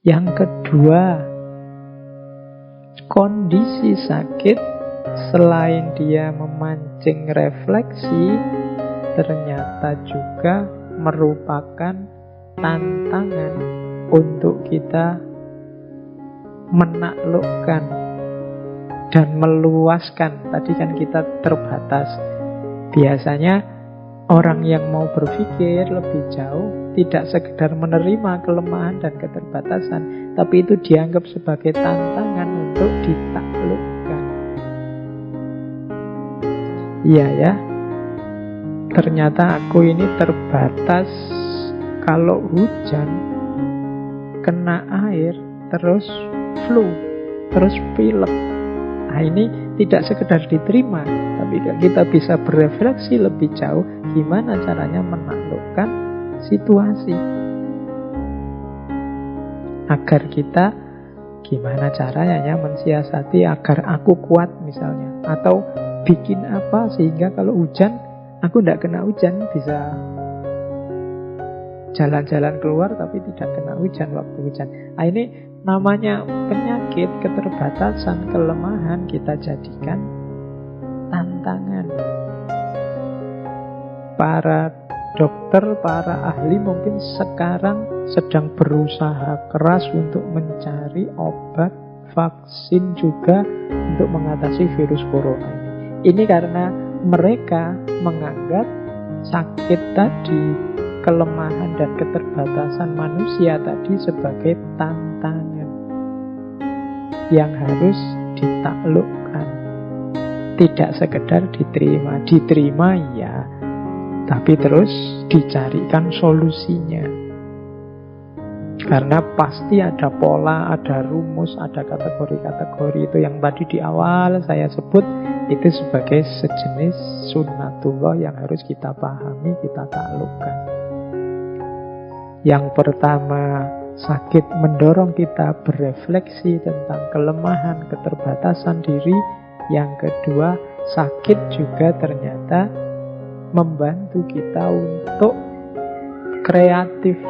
Yang kedua, kondisi sakit selain dia memancing refleksi, ternyata juga merupakan tantangan untuk kita menaklukkan dan meluaskan. Tadi kan kita terbatas. Biasanya orang yang mau berpikir lebih jauh tidak sekedar menerima kelemahan dan keterbatasan, tapi itu dianggap sebagai tantangan untuk ditaklukkan. Iya ya, ternyata aku ini terbatas. Kalau hujan, kena air, terus flu, terus pilek. Nah ini tidak sekedar diterima, tapi kita bisa berefleksi lebih jauh gimana caranya menaklukkan situasi. Agar kita gimana caranya mensiasati agar aku kuat misalnya. Atau bikin apa sehingga kalau hujan, aku tidak kena hujan, bisa jalan-jalan keluar tapi tidak kena hujan waktu hujan. Nah ini namanya penyakit, keterbatasan, kelemahan kita jadikan tantangan. Para dokter, para ahli mungkin sekarang sedang berusaha keras untuk mencari obat, vaksin juga untuk mengatasi virus corona ini. Ini karena mereka menganggap sakit tadi, kelemahan dan keterbatasan manusia tadi sebagai tantangan yang harus ditaklukkan. Tidak sekedar diterima. Diterima ya, tapi terus dicarikan solusinya. Karena pasti ada pola, ada rumus, ada kategori-kategori. Itu yang tadi di awal saya sebut, itu sebagai sejenis sunnatullah yang harus kita pahami, kita taklukkan. Yang pertama, sakit mendorong kita berefleksi tentang kelemahan, keterbatasan diri. Yang kedua, sakit juga ternyata membantu kita untuk kreatif,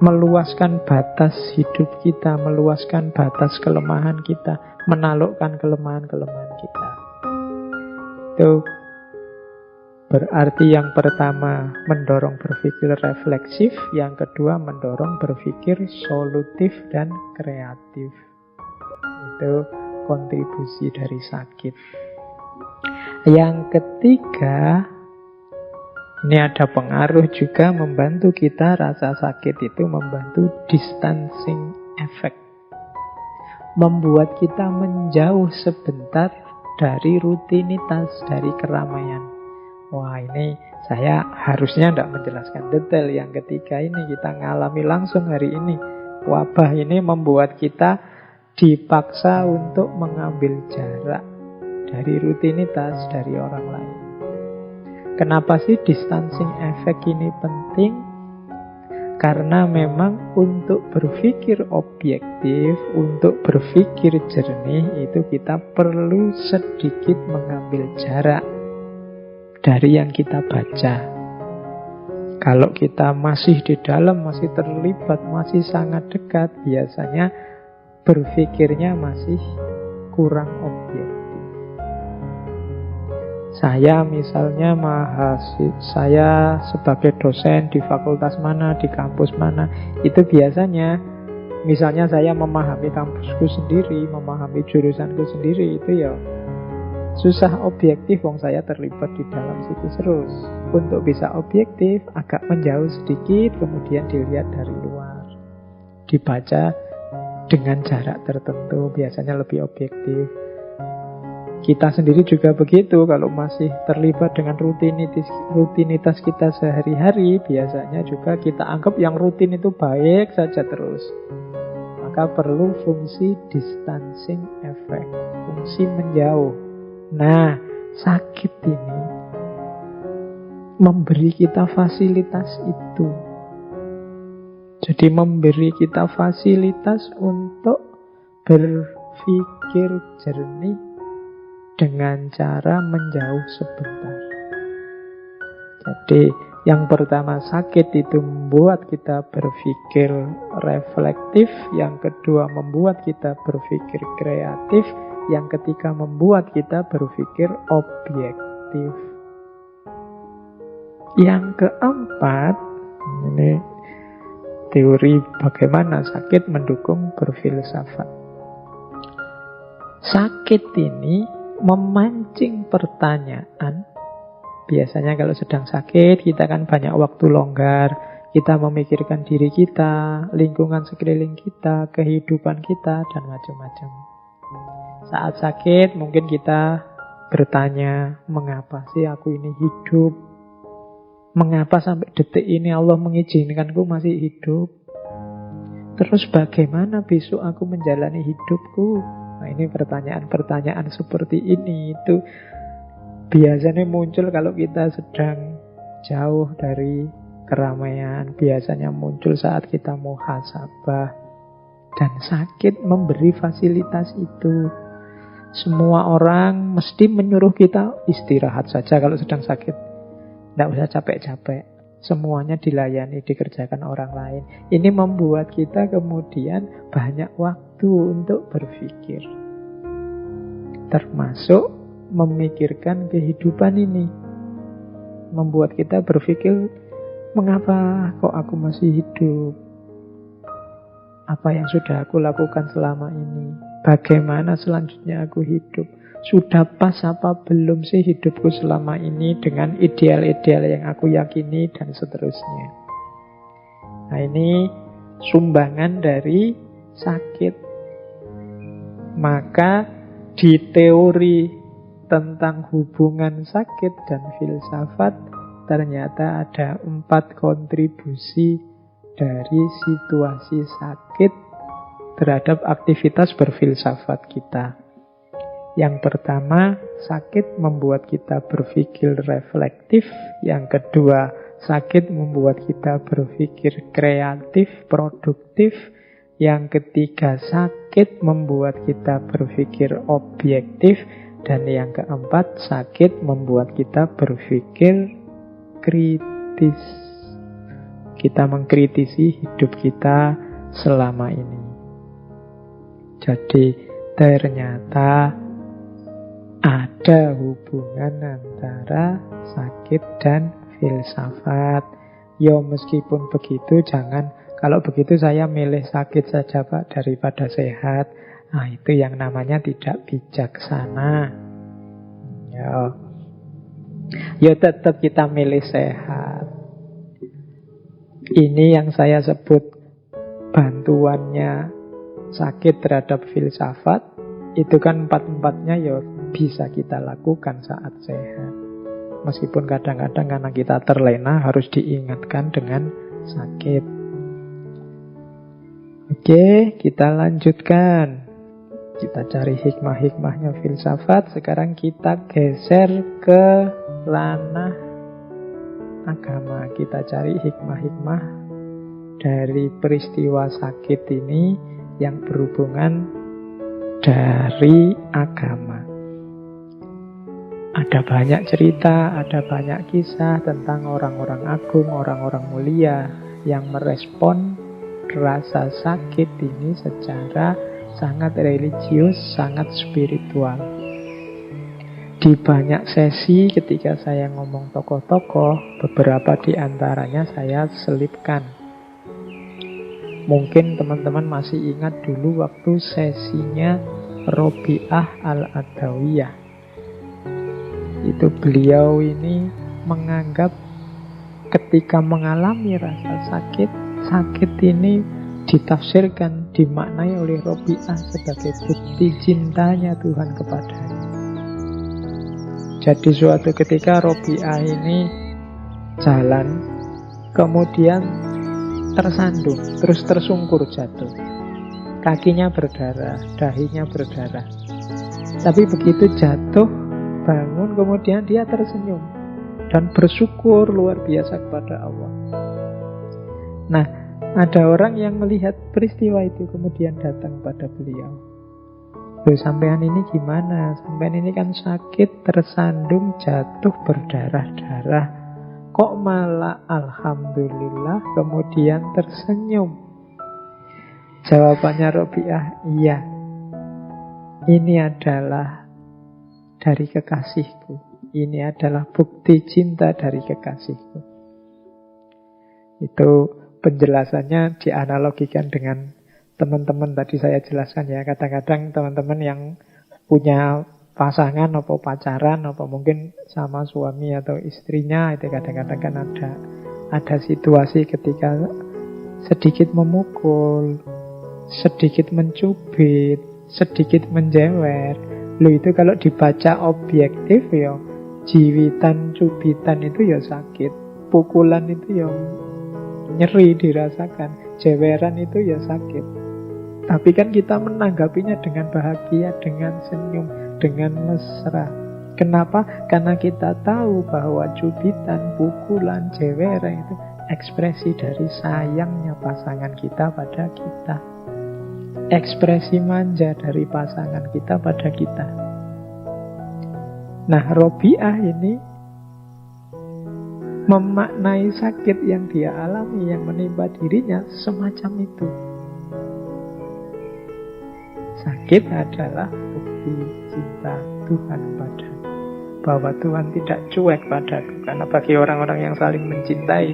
meluaskan batas hidup kita, meluaskan batas kelemahan kita, menaklukkan kelemahan-kelemahan kita. Itu berarti yang pertama mendorong berpikir refleksif, yang kedua mendorong berpikir solutif dan kreatif. Itu kontribusi dari sakit. Yang ketiga, ini ada pengaruh juga membantu kita, rasa sakit itu membantu distancing effect. Membuat kita menjauh sebentar dari rutinitas, dari keramaian. Wah ini saya harusnya tidak menjelaskan detail. Yang ketiga ini kita ngalami langsung hari ini. Wabah ini membuat kita dipaksa untuk mengambil jarak dari rutinitas, dari orang lain. Kenapa sih distancing effect ini penting? Karena memang untuk berpikir objektif, untuk berpikir jernih, itu kita perlu sedikit mengambil jarak dari yang kita baca. Kalau kita masih di dalam, masih terlibat, masih sangat dekat, biasanya berpikirnya masih kurang objektif. Saya misalnya saya sebagai dosen di fakultas mana, di kampus mana, itu biasanya misalnya saya memahami kampusku sendiri, memahami jurusanku sendiri, itu ya susah objektif, wong saya terlibat di dalam situ terus. Untuk bisa objektif, agak menjauh sedikit, kemudian dilihat dari luar, dibaca dengan jarak tertentu, biasanya lebih objektif. Kita sendiri juga begitu, kalau masih terlibat dengan rutinitas kita sehari-hari, biasanya juga kita anggap yang rutin itu baik saja terus. Maka perlu fungsi distancing effect, fungsi menjauh. Nah, sakit ini memberi kita fasilitas itu. Jadi memberi kita fasilitas untuk berpikir jernih dengan cara menjauh sebentar. Jadi Yang pertama, sakit itu membuat kita berpikir reflektif. Yang kedua, membuat kita berpikir kreatif. Yang ketiga, membuat kita berpikir objektif. Yang keempat, ini teori bagaimana sakit mendukung berfilsafat. Sakit ini memancing pertanyaan. Biasanya kalau sedang sakit, kita kan banyak waktu longgar. Kita memikirkan diri kita, lingkungan sekeliling kita, kehidupan kita, dan macam-macam. Saat sakit, mungkin kita bertanya, mengapa sih aku ini hidup? Mengapa sampai detik ini Allah mengizinkanku masih hidup? Terus bagaimana besok aku menjalani hidupku? Nah, ini pertanyaan-pertanyaan seperti ini itu biasanya muncul kalau kita sedang jauh dari keramaian. Biasanya muncul saat kita muhasabah. Dan sakit memberi fasilitas itu. Semua orang mesti menyuruh kita istirahat saja kalau sedang sakit. Tidak usah capek-capek. Semuanya dilayani, dikerjakan orang lain. Ini membuat kita kemudian banyak waktu untuk berpikir. Termasuk memikirkan kehidupan ini. Membuat kita berpikir, mengapa kok aku masih hidup? Apa yang sudah aku lakukan selama ini? Bagaimana selanjutnya aku hidup? Sudah pas apa belum sih hidupku selama ini dengan ideal-ideal yang aku yakini dan seterusnya. Nah, ini sumbangan dari sakit. Maka di teori tentang hubungan sakit dan filsafat, ternyata ada 4 kontribusi dari situasi sakit terhadap aktivitas berfilsafat kita. Yang pertama, sakit membuat kita berpikir reflektif. Yang kedua, sakit membuat kita berpikir kreatif, produktif. Yang ketiga, sakit membuat kita berpikir objektif. Dan yang keempat, sakit membuat kita berpikir kritis. Kita mengkritisi hidup kita selama ini. Jadi ternyata ada hubungan antara sakit dan filsafat. Ya meskipun begitu, kalau begitu saya milih sakit saja Pak daripada sehat. Nah, itu yang namanya tidak bijaksana. Ya tetap kita milih sehat. Ini yang saya sebut bantuannya sakit terhadap filsafat. Itu kan 4-4-nya ya bisa kita lakukan saat sehat. Meskipun kadang-kadang karena kita terlena harus diingatkan dengan sakit. Oke, kita lanjutkan. Kita cari hikmah-hikmahnya filsafat. Sekarang kita geser ke ranah agama. Kita cari hikmah-hikmah dari peristiwa sakit ini yang berhubungan dari agama. Ada banyak cerita, ada banyak kisah tentang orang-orang agung, orang-orang mulia yang merespon rasa sakit ini secara sangat religius, sangat spiritual. Di banyak sesi ketika saya ngomong tokoh-tokoh, beberapa di antaranya saya selipkan. Mungkin teman-teman masih ingat dulu waktu sesinya Robi'ah Al-Adawiyah. Itu beliau ini menganggap ketika mengalami rasa sakit, sakit ini ditafsirkan, dimaknai oleh Robi'ah sebagai bukti cintanya Tuhan kepadanya. Jadi suatu ketika Robi'ah ini jalan, kemudian tersandung, terus tersungkur jatuh. Kakinya berdarah, dahinya berdarah. Tapi begitu jatuh, bangun, kemudian dia tersenyum dan bersyukur luar biasa kepada Allah. Nah, ada orang yang melihat peristiwa itu kemudian datang pada beliau. Loh, sampean ini gimana? Sampean ini kan sakit, tersandung, jatuh, berdarah-darah. kok malah alhamdulillah kemudian tersenyum? Jawabannya Robiah, iya, ini adalah dari kekasihku. Ini adalah bukti cinta dari kekasihku. Itu penjelasannya dianalogikan dengan teman-teman tadi saya jelaskan ya. Kadang-kadang teman-teman yang punya pasangan atau pacaran atau mungkin sama suami atau istrinya, itu kadang-kadang kan ada situasi ketika sedikit memukul, sedikit mencubit, sedikit menjewer. Loh, itu kalau dibaca objektif ya, jiwitan, cubitan itu ya sakit, pukulan itu ya nyeri dirasakan, jeweran itu ya sakit. Tapi kan kita menanggapinya dengan bahagia, dengan senyum, dengan mesra. Kenapa? Karena kita tahu bahwa cubitan, pukulan, jeweran itu ekspresi dari sayangnya pasangan kita pada kita. Ekspresi manja dari pasangan kita pada kita. Nah, Robiah ini memaknai sakit yang dia alami, yang menimpa dirinya semacam itu. Sakit adalah bukti cinta Tuhan padaku, bahwa Tuhan tidak cuek padaku. Karena bagi orang-orang yang saling mencintai,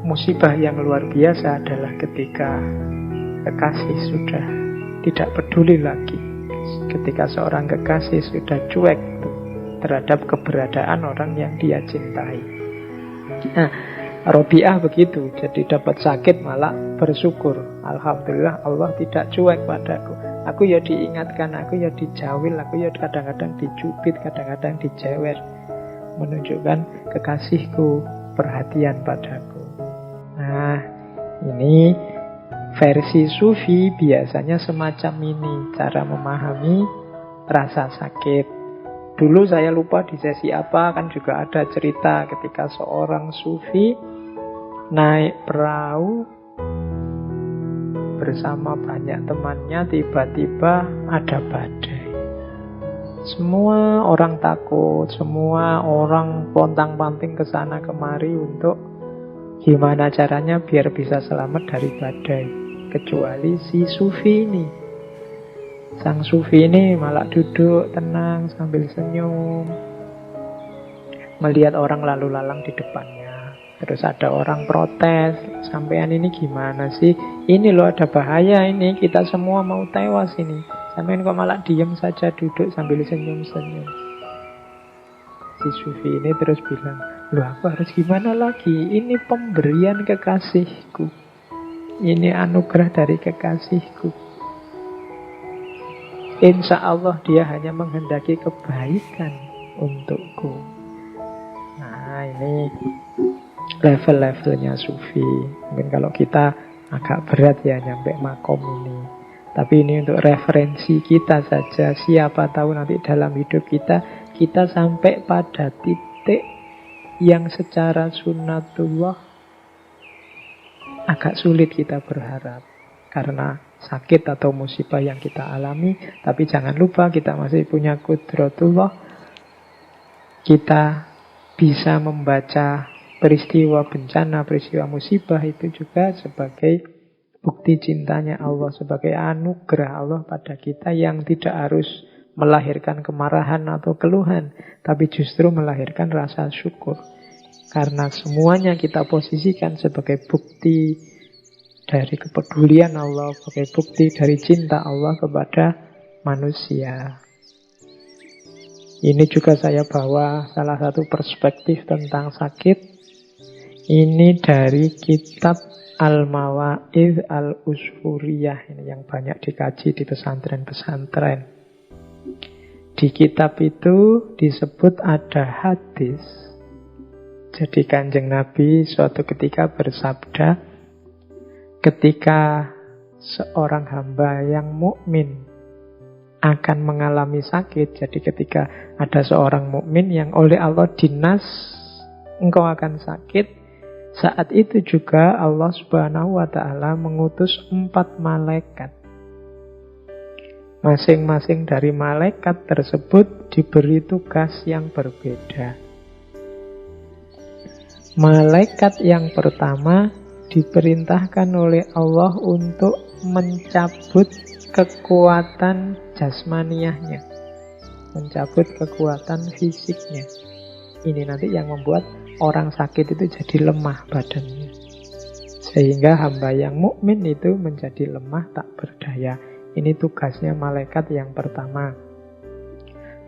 musibah yang luar biasa adalah ketika kekasih sudah tidak peduli lagi, ketika seorang kekasih sudah cuek terhadap keberadaan orang yang dia cintai. Nah, Robiah begitu, jadi dapat sakit malah bersyukur. Alhamdulillah Allah tidak cuek padaku. Aku ya diingatkan, aku ya dijawil, aku ya kadang-kadang dicubit, kadang-kadang dijewer. Menunjukkan kekasihku perhatian padaku. Nah, ini versi Sufi biasanya semacam ini cara memahami rasa sakit. Dulu saya lupa di sesi apa, kan juga ada cerita ketika seorang Sufi naik perahu bersama banyak temannya, tiba-tiba ada badai. Semua orang takut, semua orang pontang-panting ke sana kemari untuk gimana caranya biar bisa selamat dari badai. Kecuali si Sufi ini. Sang Sufi ini malah duduk tenang sambil senyum, melihat orang lalu lalang di depannya. Terus ada orang protes, sampean ini gimana sih? Ini loh ada bahaya ini, kita semua mau tewas ini. Sampean kok malah diem saja duduk sambil senyum-senyum. Si Sufi ini terus bilang, loh aku harus gimana lagi? Ini pemberian kekasihku, ini anugerah dari kekasihku. Insya Allah dia hanya menghendaki kebaikan untukku. Nah, ini level-levelnya Sufi. Mungkin kalau kita agak berat ya nyampe makom ini. Tapi ini untuk referensi kita saja. Siapa tahu nanti dalam hidup kita sampai pada titik yang secara sunnatullah agak sulit kita berharap. Karena sakit atau musibah yang kita alami. Tapi jangan lupa kita masih punya qudratullah. Kita bisa membaca peristiwa bencana, peristiwa musibah itu juga sebagai bukti cintanya Allah, sebagai anugerah Allah pada kita yang tidak harus melahirkan kemarahan atau keluhan, tapi justru melahirkan rasa syukur. Karena semuanya kita posisikan sebagai bukti dari kepedulian Allah, sebagai bukti dari cinta Allah kepada manusia. Ini juga saya bawa salah satu perspektif tentang sakit. Ini dari kitab Al-Mawa'idh Al-Usfuriyah, ini yang banyak dikaji di pesantren-pesantren. Di kitab itu disebut ada hadis. Jadi Kanjeng Nabi suatu ketika bersabda, ketika seorang hamba yang mukmin akan mengalami sakit, jadi ketika ada seorang mukmin yang oleh Allah dinas engkau akan sakit, saat itu juga Allah Subhanahu wa ta'ala mengutus 4 malaikat. Masing-masing dari malaikat tersebut diberi tugas yang berbeda. Malaikat yang pertama diperintahkan oleh Allah untuk mencabut kekuatan jasmaniahnya, mencabut kekuatan fisiknya. Ini nanti yang membuat orang sakit itu jadi lemah badannya, sehingga hamba yang mukmin itu menjadi lemah tak berdaya. Ini tugasnya malaikat yang pertama.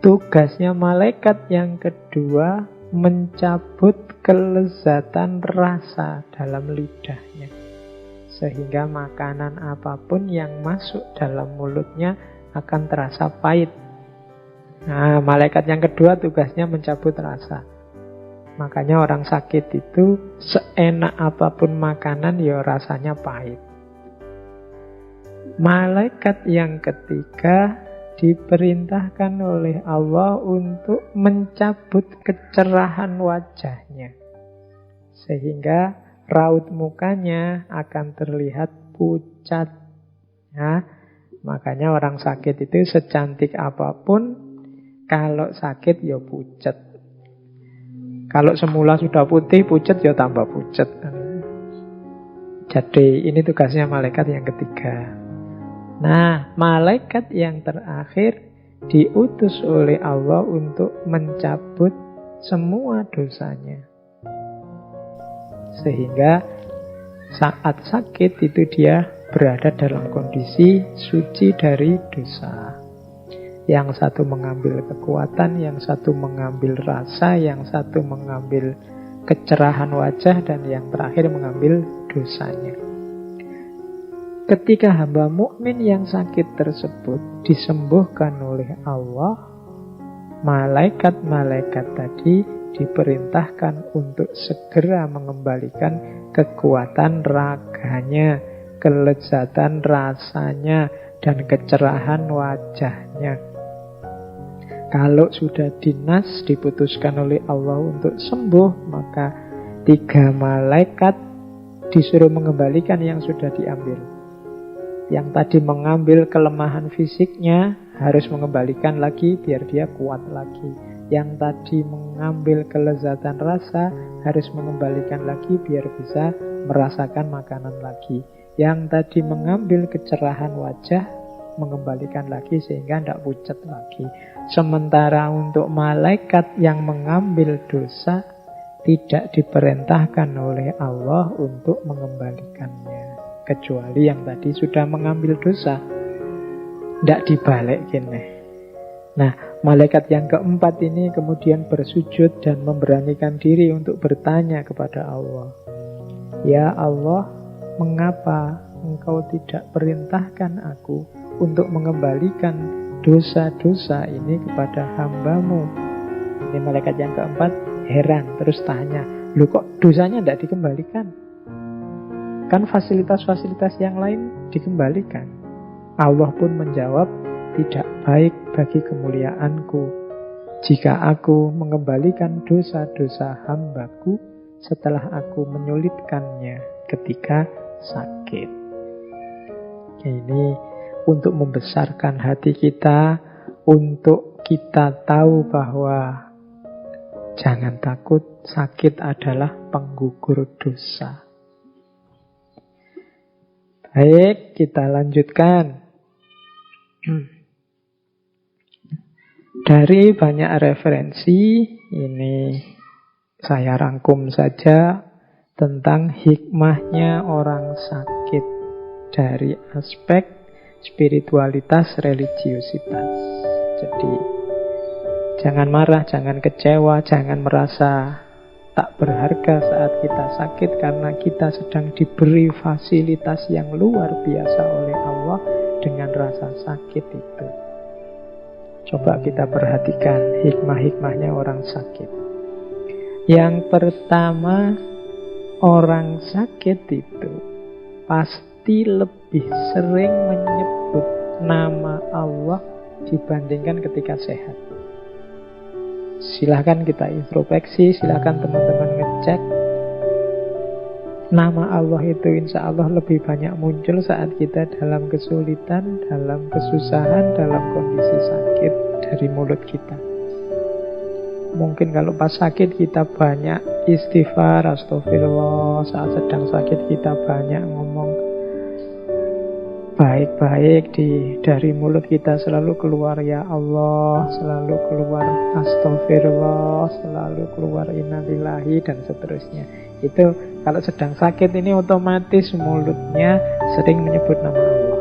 Tugasnya malaikat yang kedua, mencabut kelezatan rasa dalam lidahnya, sehingga makanan apapun yang masuk dalam mulutnya akan terasa pahit. Nah, malaikat yang kedua tugasnya mencabut rasa. Makanya orang sakit itu seenak apapun makanan ya rasanya pahit. Malaikat yang ketiga diperintahkan oleh Allah untuk mencabut kecerahan wajahnya, sehingga raut mukanya akan terlihat pucat. Ya, makanya orang sakit itu secantik apapun, kalau sakit ya pucat. Kalau semula sudah putih, pucat ya tambah pucat. Jadi ini tugasnya malaikat yang ketiga. Nah, malaikat yang terakhir diutus oleh Allah untuk mencabut semua dosanya, sehingga saat sakit itu dia berada dalam kondisi suci dari dosa. Yang satu mengambil kekuatan, yang satu mengambil rasa, yang satu mengambil kecerahan wajah, dan yang terakhir mengambil dosanya. Ketika hamba mukmin yang sakit tersebut disembuhkan oleh Allah, malaikat-malaikat tadi diperintahkan untuk segera mengembalikan kekuatan raganya, kelezatan rasanya, dan kecerahan wajahnya. Kalau sudah dinas diputuskan oleh Allah untuk sembuh, maka 3 malaikat disuruh mengembalikan yang sudah diambil. Yang tadi mengambil kelemahan fisiknya harus mengembalikan lagi biar dia kuat lagi. Yang tadi mengambil kelezatan rasa harus mengembalikan lagi biar bisa merasakan makanan lagi. Yang tadi mengambil kecerahan wajah mengembalikan lagi sehingga tidak pucat lagi. Sementara untuk malaikat yang mengambil dosa tidak diperintahkan oleh Allah untuk mengembalikannya, kecuali yang tadi sudah mengambil dosa. Tidak dibalik gini. Nah, malaikat yang keempat ini kemudian bersujud dan memberanikan diri untuk bertanya kepada Allah. Ya Allah, mengapa Engkau tidak perintahkan aku untuk mengembalikan dosa-dosa ini kepada hamba-Mu? Ini malaikat yang keempat heran, terus tanya, loh kok dosanya tidak dikembalikan? Kan fasilitas-fasilitas yang lain dikembalikan. Allah pun menjawab, tidak baik bagi kemuliaanku jika aku mengembalikan dosa-dosa hambaku setelah aku menyulitkannya ketika sakit. Ini untuk membesarkan hati kita, untuk kita tahu bahwa jangan takut, sakit adalah penggugur dosa. Baik, kita lanjutkan. Dari banyak referensi, ini saya rangkum saja tentang hikmahnya orang sakit dari aspek spiritualitas, religiositas. Jadi, jangan marah, jangan kecewa, jangan merasa tak berharga saat kita sakit, karena kita sedang diberi fasilitas yang luar biasa oleh Allah dengan rasa sakit itu. Coba kita perhatikan hikmah-hikmahnya orang sakit. Yang pertama, orang sakit itu pasti lebih sering menyebut nama Allah dibandingkan ketika sehat. Silahkan kita introspeksi, silahkan teman-teman ngecek. Nama Allah itu insya Allah lebih banyak muncul saat kita dalam kesulitan, dalam kesusahan, dalam kondisi sakit dari mulut kita. Mungkin kalau pas sakit kita banyak istighfar, astagfirullah. Saat sedang sakit kita banyak ngomong baik-baik, dari mulut kita selalu keluar ya Allah, selalu keluar astagfirullah, selalu keluar innalillahi, dan seterusnya. Itu kalau sedang sakit ini otomatis mulutnya sering menyebut nama Allah.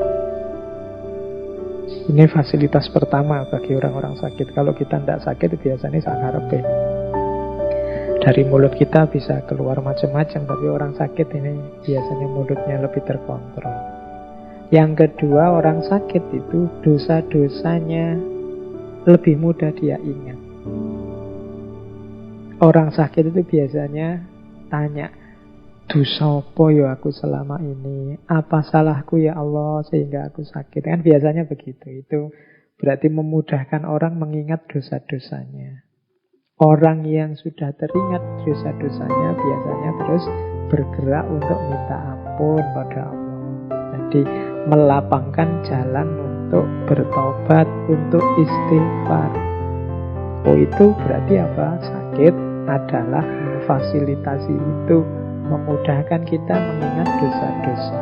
Ini fasilitas pertama bagi orang-orang sakit. Kalau kita tidak sakit biasanya sakarepe. Dari mulut kita bisa keluar macam-macam, tapi orang sakit ini biasanya mulutnya lebih terkontrol. Yang kedua, orang sakit itu dosa-dosanya lebih mudah dia ingat. Orang sakit itu biasanya tanya, dosa apa ya aku selama ini? Apa salahku ya Allah sehingga aku sakit? Kan biasanya begitu. Itu berarti memudahkan orang mengingat dosa-dosanya. Orang yang sudah teringat dosa-dosanya biasanya terus bergerak untuk minta ampun pada Allah. Jadi melapangkan jalan untuk bertobat, untuk istighfar. Oh, itu berarti apa? Sakit adalah memfasilitasi itu, memudahkan kita mengingat dosa-dosa.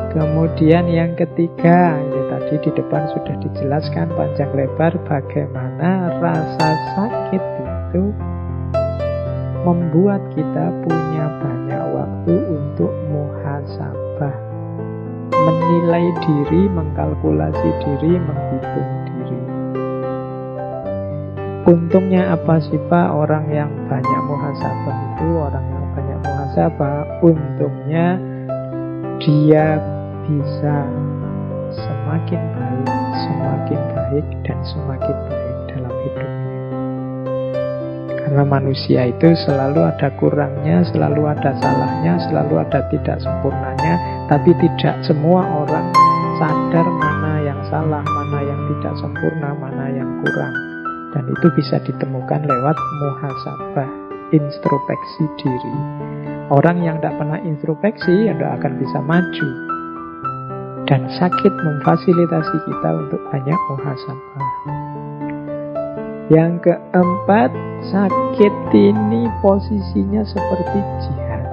Kemudian yang ketiga, ini tadi di depan sudah dijelaskan panjang lebar bagaimana rasa sakit itu membuat kita punya banyak waktu untuk muhasabah, menilai diri, mengkalkulasi diri, menghitung diri. Untungnya apa sih Pak orang yang banyak muhasabah itu? Orang yang banyak muhasabah, untungnya dia bisa semakin baik, dan semakin baik dalam hidupnya. Karena manusia itu selalu ada kurangnya, selalu ada salahnya, selalu ada tidak sempurnanya. Tapi tidak semua orang sadar mana yang salah, mana yang tidak sempurna, mana yang kurang. Dan itu bisa ditemukan lewat muhasabah, introspeksi diri. Orang yang tidak pernah introspeksi ya tidak akan bisa maju. Dan sakit memfasilitasi kita untuk banyak muhasabah. Yang keempat, sakit ini posisinya seperti jihad.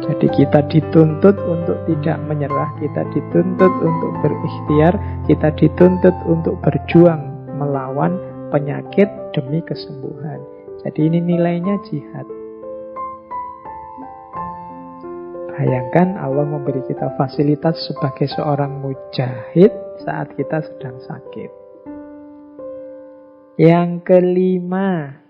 Jadi kita dituntut untuk tidak menyerah, kita dituntut untuk berikhtiar, kita dituntut untuk berjuang melawan penyakit demi kesembuhan. Jadi ini nilainya jihad. Bayangkan Allah memberi kita fasilitas sebagai seorang mujahid saat kita sedang sakit. Yang kelima,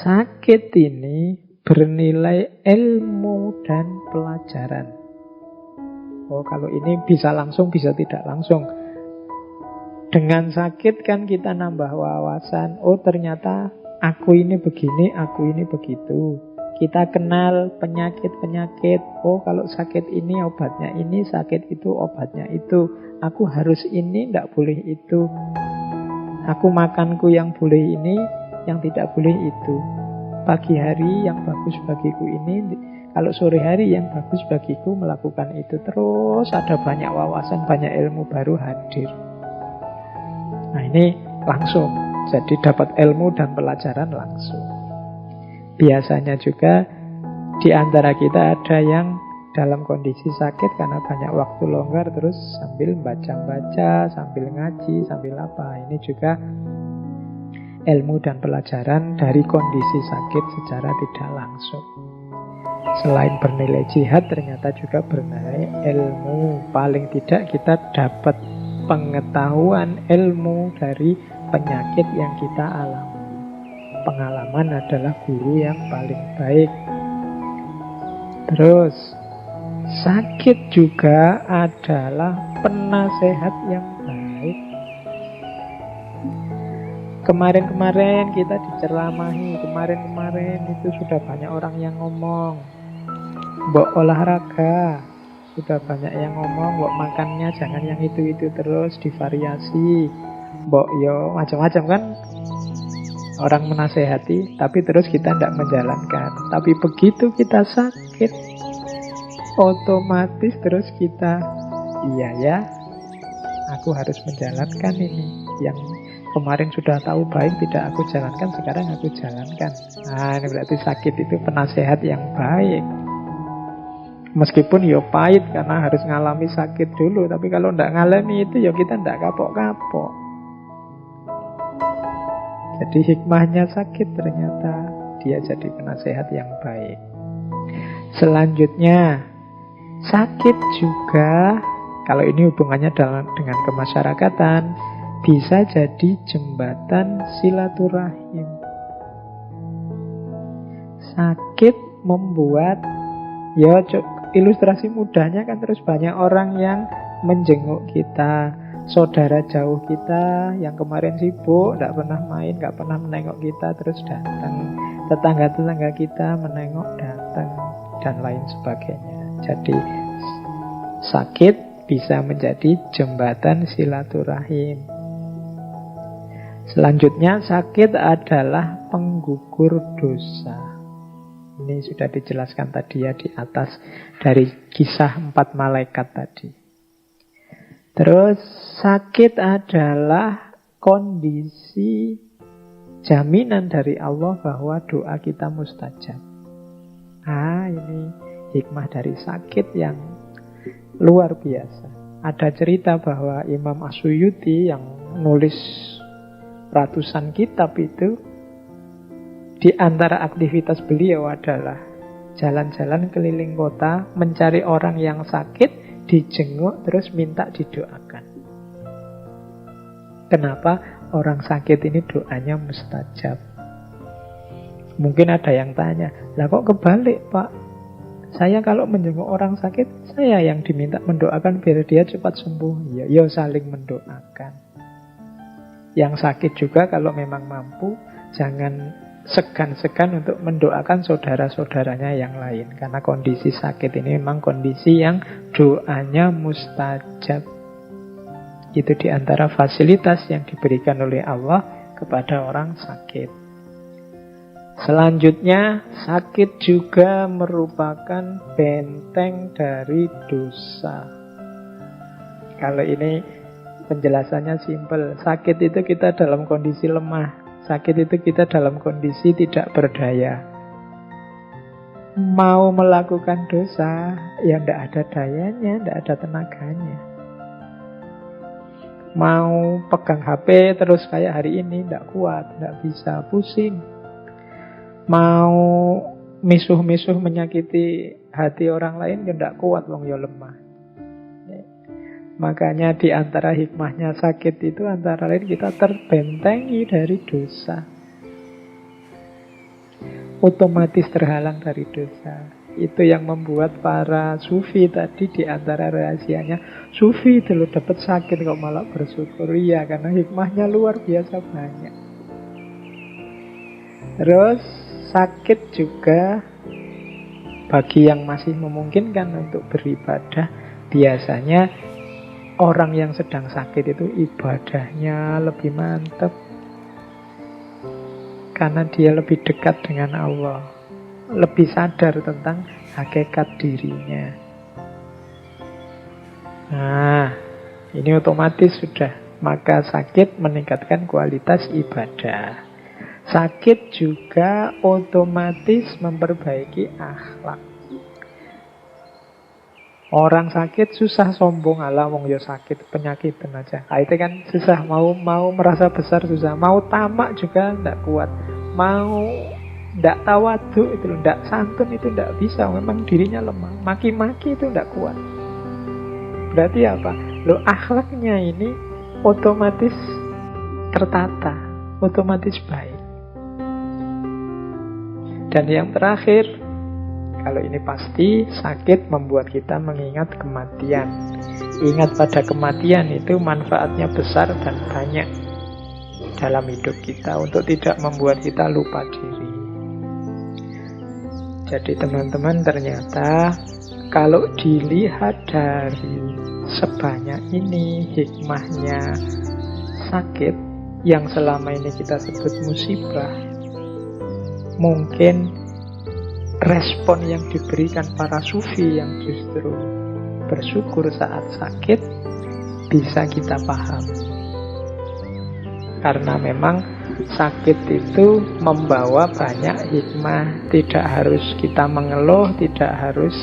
sakit ini bernilai ilmu dan pelajaran. Oh, kalau ini bisa langsung, bisa tidak langsung. Dengan sakit kan kita nambah wawasan. Oh, ternyata aku ini begini, aku ini begitu. Kita kenal penyakit-penyakit. Oh, kalau sakit ini obatnya ini, sakit itu obatnya itu. Aku harus ini, tidak boleh itu. Aku makanku yang boleh ini, yang tidak boleh itu. Pagi hari yang bagus bagiku ini, kalau sore hari yang bagus bagiku melakukan itu. Terus ada banyak wawasan, banyak ilmu baru hadir. Nah, ini langsung. Jadi dapat ilmu dan pelajaran langsung. Biasanya juga di antara kita ada yang dalam kondisi sakit karena banyak waktu longgar, terus sambil baca-baca, sambil ngaji, sambil apa. Ini juga ilmu dan pelajaran dari kondisi sakit secara tidak langsung. Selain bernilai jihad, ternyata juga bernilai ilmu. Paling tidak kita dapat pengetahuan, ilmu dari penyakit yang kita alami. Pengalaman adalah guru yang paling baik. Terus, sakit juga adalah penasehat yang baik. Kemarin-kemarin kita diceramahi, kemarin-kemarin itu sudah banyak orang yang ngomong. Mbok olahraga, sudah banyak yang ngomong. Mbok makannya jangan yang itu-itu terus, divariasi. Mbok yo macam-macam kan. Orang menasehati, tapi terus kita tidak menjalankan. Tapi begitu kita sakit, otomatis terus kita, iya ya, aku harus menjalankan ini. Yang kemarin sudah tahu baik tidak aku jalankan, sekarang aku jalankan. Nah, ini berarti sakit itu penasehat yang baik. Meskipun ya pahit karena harus ngalami sakit dulu, tapi kalau tidak ngalami itu ya kita tidak kapok-kapok. Jadi hikmahnya sakit ternyata dia jadi penasehat yang baik. Selanjutnya, sakit juga, kalau ini hubungannya dengan kemasyarakatan, bisa jadi jembatan silaturahim. Sakit membuat, ya ilustrasi mudahnya kan terus banyak orang yang menjenguk kita, saudara jauh kita yang kemarin sibuk, tidak pernah main, tidak pernah menengok kita, terus datang. Tetangga-tetangga kita menengok, datang, dan lain sebagainya. Jadi sakit bisa menjadi jembatan silaturahim. Selanjutnya, sakit adalah penggugur dosa. Ini sudah dijelaskan tadi ya di atas dari kisah 4 malaikat tadi. Terus sakit adalah kondisi jaminan dari Allah bahwa doa kita mustajab. Ini hikmah dari sakit yang luar biasa. Ada cerita bahwa Imam As-Suyuti yang nulis ratusan kitab itu, di antara aktivitas beliau adalah jalan-jalan keliling kota, mencari orang yang sakit, dijenguk, terus minta didoakan. Kenapa? Orang sakit ini doanya mustajab. Mungkin ada yang tanya, lah kok kebalik Pak? Saya kalau menjenguk orang sakit, saya yang diminta mendoakan biar dia cepat sembuh. Ya saling mendoakan. Yang sakit juga kalau memang mampu, jangan segan-segan untuk mendoakan saudara-saudaranya yang lain. Karena kondisi sakit ini memang kondisi yang doanya mustajab. Itu diantara fasilitas yang diberikan oleh Allah kepada orang sakit. Selanjutnya, sakit juga merupakan benteng dari dosa. Kalau ini penjelasannya simpel. Sakit itu kita dalam kondisi lemah. Sakit itu kita dalam kondisi tidak berdaya. Mau melakukan dosa, ya tidak ada dayanya, tidak ada tenaganya. Mau pegang HP terus kayak hari ini, tidak kuat, tidak bisa, pusing. Mau misuh-misuh menyakiti hati orang lain, ya tidak kuat, wong ya lemah. Makanya di antara hikmahnya sakit itu antara lain kita terbentengi dari dosa. Otomatis terhalang dari dosa. Itu yang membuat para sufi tadi di antara rahasianya, sufi itu loh dapat sakit kok malah bersyukur. Iya, karena hikmahnya luar biasa banyak. Terus sakit juga bagi yang masih memungkinkan untuk beribadah, biasanya orang yang sedang sakit itu ibadahnya lebih mantap. Karena dia lebih dekat dengan Allah, lebih sadar tentang hakikat dirinya. Nah, ini otomatis sudah. Maka sakit meningkatkan kualitas ibadah. Sakit juga otomatis memperbaiki akhlak. Orang sakit susah sombong, ala wong yo sakit penyakitan aja. Itu kan susah, mau merasa besar susah, mau tamak juga tidak kuat, mau tidak tawadu itu tidak santun itu tidak bisa, memang dirinya lemah. Maki-maki itu tidak kuat. Berarti apa? Akhlaknya ini otomatis tertata, otomatis baik. Dan yang terakhir, kalau ini pasti, sakit membuat kita mengingat kematian. Ingat pada kematian itu manfaatnya besar dan banyak dalam hidup kita untuk tidak membuat kita lupa diri. Jadi teman-teman, ternyata kalau dilihat dari sebanyak ini hikmahnya sakit yang selama ini kita sebut musibah, mungkin respon yang diberikan para sufi yang justru bersyukur saat sakit bisa kita paham. Karena memang sakit itu membawa banyak hikmah. Tidak harus kita mengeluh, tidak harus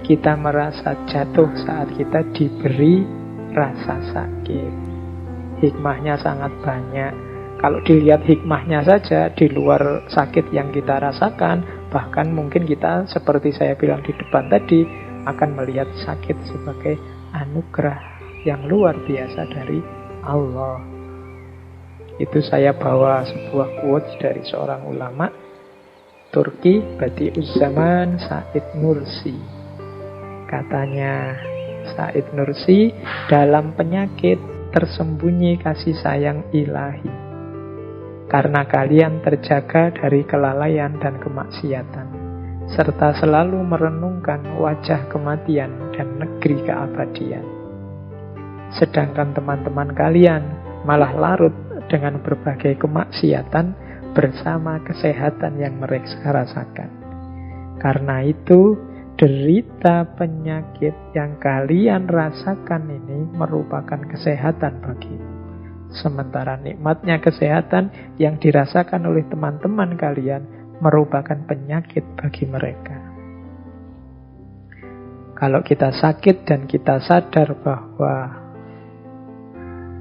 kita merasa jatuh saat kita diberi rasa sakit. Hikmahnya sangat banyak. Kalau dilihat hikmahnya saja di luar sakit yang kita rasakan, bahkan mungkin kita seperti saya bilang di depan tadi, akan melihat sakit sebagai anugerah yang luar biasa dari Allah. Itu saya bawa sebuah quotes dari seorang ulama Turki, Badi'uz Zaman, Said Nursi. Katanya Said Nursi, dalam penyakit tersembunyi kasih sayang ilahi. Karena kalian terjaga dari kelalaian dan kemaksiatan, serta selalu merenungkan wajah kematian dan negeri keabadian. Sedangkan teman-teman kalian malah larut dengan berbagai kemaksiatan bersama kesehatan yang mereka rasakan. Karena itu, derita penyakit yang kalian rasakan ini merupakan kesehatan bagimu. Sementara nikmatnya kesehatan yang dirasakan oleh teman-teman kalian merupakan penyakit bagi mereka. Kalau kita sakit dan kita sadar bahwa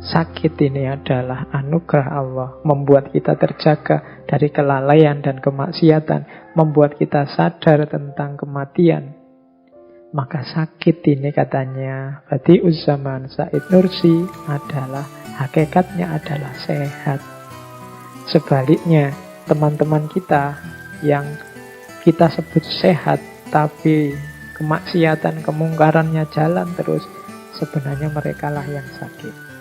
sakit ini adalah anugerah Allah, membuat kita terjaga dari kelalaian dan kemaksiatan, membuat kita sadar tentang kematian, maka sakit ini, katanya Badi'uz Zaman Said Nursi, adalah hakikatnya adalah sehat. Sebaliknya, teman-teman kita yang kita sebut sehat tapi kemaksiatan, kemungkarannya jalan terus, sebenarnya merekalah yang sakit.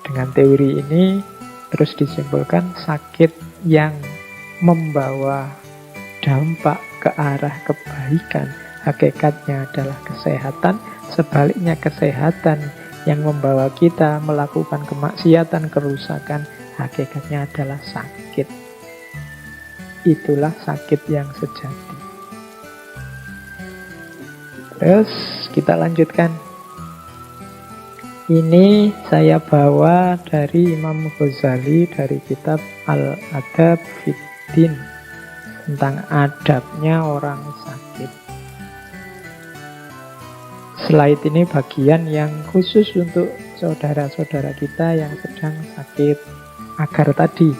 Dengan teori ini terus disimpulkan sakit yang membawa dampak ke arah kebaikan hakikatnya adalah kesehatan. Sebaliknya, kesehatan yang membawa kita melakukan kemaksiatan, kerusakan, hakikatnya adalah sakit. Itulah sakit yang sejati. Terus kita lanjutkan. Ini saya bawa dari Imam Ghazali dari kitab Al-Adab Fid Din, tentang adabnya orang sakit. Slide ini bagian yang khusus untuk saudara-saudara kita yang sedang sakit, agar tadi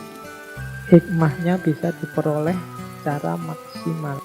hikmahnya bisa diperoleh secara maksimal.